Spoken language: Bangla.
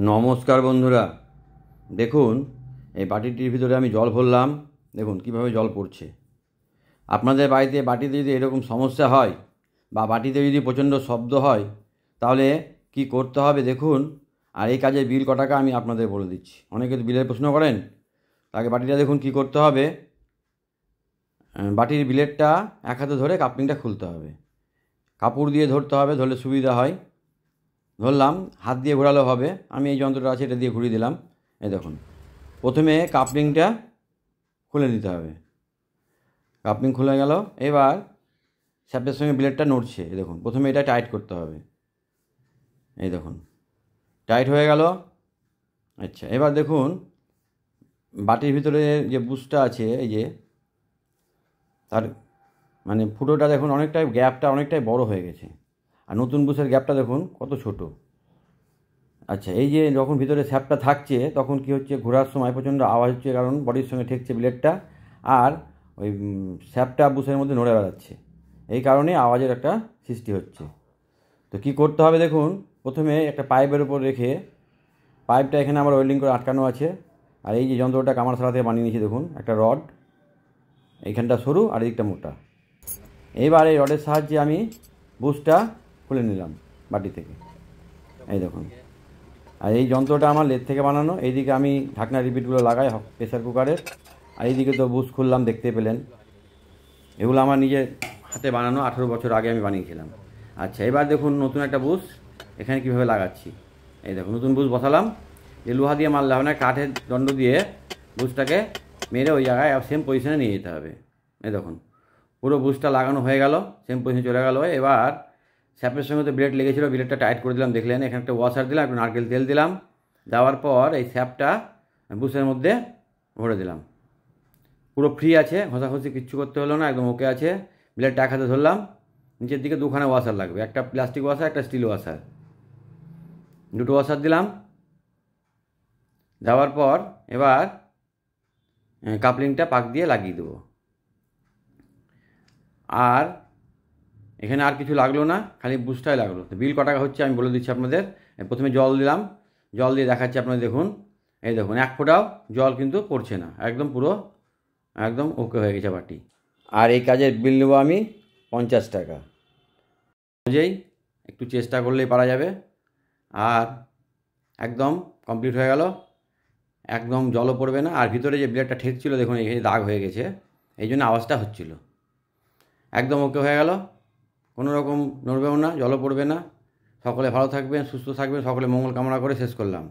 নমস্কার বন্ধুরা, দেখুন এই বাটিটির ভিতরে আমি জল ভরলাম। দেখুন কিভাবে জল পড়ছে। আপনাদের বাড়িতে বাটিতে যদি এরকম সমস্যা হয় বা বাটিতে যদি প্রচণ্ড শব্দ হয় তাহলে কি করতে হবে দেখুন। আর এই কাজের বিল ক টাকা আমি আপনাদের বলে দিচ্ছি। অনেকে তো বিলের প্রশ্ন করেন। তাকে বাটিটা দেখুন কি করতে হবে। বাটির বিলেটটা এক হাতে ধরে কাপলিংটা খুলতে হবে। কাপড় দিয়ে ধরতে হবে, ধরলে সুবিধা হয়। ধরলাম, হাত দিয়ে ঘোরালেও হবে। আমি এই যন্ত্রটা আছে এটা দিয়ে ঘুরিয়ে দিলাম। এই দেখুন, প্রথমে কাপলিংটা খুলে নিতে হবে। কাপলিং খুলে গেল। এবার শ্যাফটের সঙ্গে ব্লেডটা নড়ছে। এই দেখুন, প্রথমে এটা টাইট করতে হবে। এই দেখুন টাইট হয়ে গেল। আচ্ছা, এবার দেখুন বাটির ভিতরে যে বুশটা আছে, এই যে তার মানে ফুটোটা দেখুন অনেকটাই, গ্যাপটা অনেকটাই বড় হয়ে গেছে। আর নতুন বুশের গ্যাপটা দেখুন কত ছোট। আচ্ছা, এই যে যখন ভিতরে স্যাপটা থাকছে তখন কি হচ্ছে, ঘোরার সময় প্রচণ্ড আওয়াজ হচ্ছে, কারণ বডির সঙ্গে ঠেকছে ব্লেডটা। আর ওই স্যাপটা বুশের মধ্যে নড়ে বেড়াচ্ছে, এই কারণে আওয়াজের একটা সৃষ্টি হচ্ছে। তো কি করতে হবে দেখুন, প্রথমে একটা পাইপের উপর রেখে, পাইপটা এখানে আমার ওয়েল্ডিং করে আটকানো আছে। আর এই যে যন্ত্রটা কামার সারা থেকে বানিয়ে নিয়েছি দেখুন, একটা রড, এইখানটা সরু আর এদিকটা মোটা। এইবার এই রডের সাহায্যে আমি বুশটা খুলে নিলাম বাটি থেকে। এই দেখুন, আর এই যন্ত্রটা আমার লেদ থেকে বানানো। এইদিকে আমি ঢাকনা রিপিটগুলো লাগাই প্রেসার কুকারের। আর এইদিকে তো বুশ খুললাম, দেখতে পেলেন। এগুলো আমার নিজের হাতে বানানো, 18 বছর আগে আমি বানিয়েছিলাম। আচ্ছা, এবার দেখুন নতুন একটা বুশ এখানে কীভাবে লাগাচ্ছি। এই দেখুন নতুন বুশ বসালাম। যে লোহা দিয়ে মারলে হবে না, কাঠের দণ্ড দিয়ে বুশটাকে মেরে ওই জায়গায় সেম পজিশনে নিয়ে যেতে হবে। এই দেখুন পুরো বুশটা লাগানো হয়ে গেল, সেম পজিশনে চলে গেল। এবার স্যাপের সঙ্গে তো ব্লেড লেগেছিলো, ব্লেডটা টাইট করে দিলাম, দেখলেন। এখানে একটা ওয়াশার দিলাম, একটু নারকেল তেল দিলাম। দেওয়ার পর এই স্যাপটা বুশের মধ্যে ভরে দিলাম। পুরো ফ্রি আছে, ঘষাঘষি কিচ্ছু করতে হলো না, একদম ওকে আছে। ব্লেডটা এক হাতে ধরলাম। নিচের দিকে দুখানা ওয়াশার লাগবে, একটা প্লাস্টিক ওয়াশার, একটা স্টিল ওয়াশার। দুটো ওয়াশার দিলাম। দেওয়ার পর এবার কাপলিংটা পাক দিয়ে লাগিয়ে দেবো। আর এখানে আর কিছু লাগলো না, খালি বুশটাই লাগলো। তো বিল ক টাকা হচ্ছে আমি বলে দিচ্ছি আপনাদের। প্রথমে জল দিলাম, জল দিয়ে দেখাচ্ছি আপনাদের। দেখুন, এই দেখুন এক ফোঁটাও জল কিন্তু পড়ছে না, একদম পুরো একদম ওকে হয়ে গেছে বাটি। আর এই কাজের বিল নেবো আমি 50 টাকা। অনুযায়ী একটু চেষ্টা করলেই পারা যাবে। আর একদম কমপ্লিট হয়ে গেল, একদম জলও পড়বে না। আর ভিতরে যে ব্লেডটা ঠেকছিল দেখুন, এখানে দাগ হয়ে গেছে, এই জন্য আওয়াজটা হচ্ছিল। একদম ওকে হয়ে গেল, কোনো রকম নড়বেও না, জলও পড়বে না। সকলে ভালো থাকবেন, সুস্থ থাকবেন, সকলে মঙ্গল কামনা করে শেষ করলাম।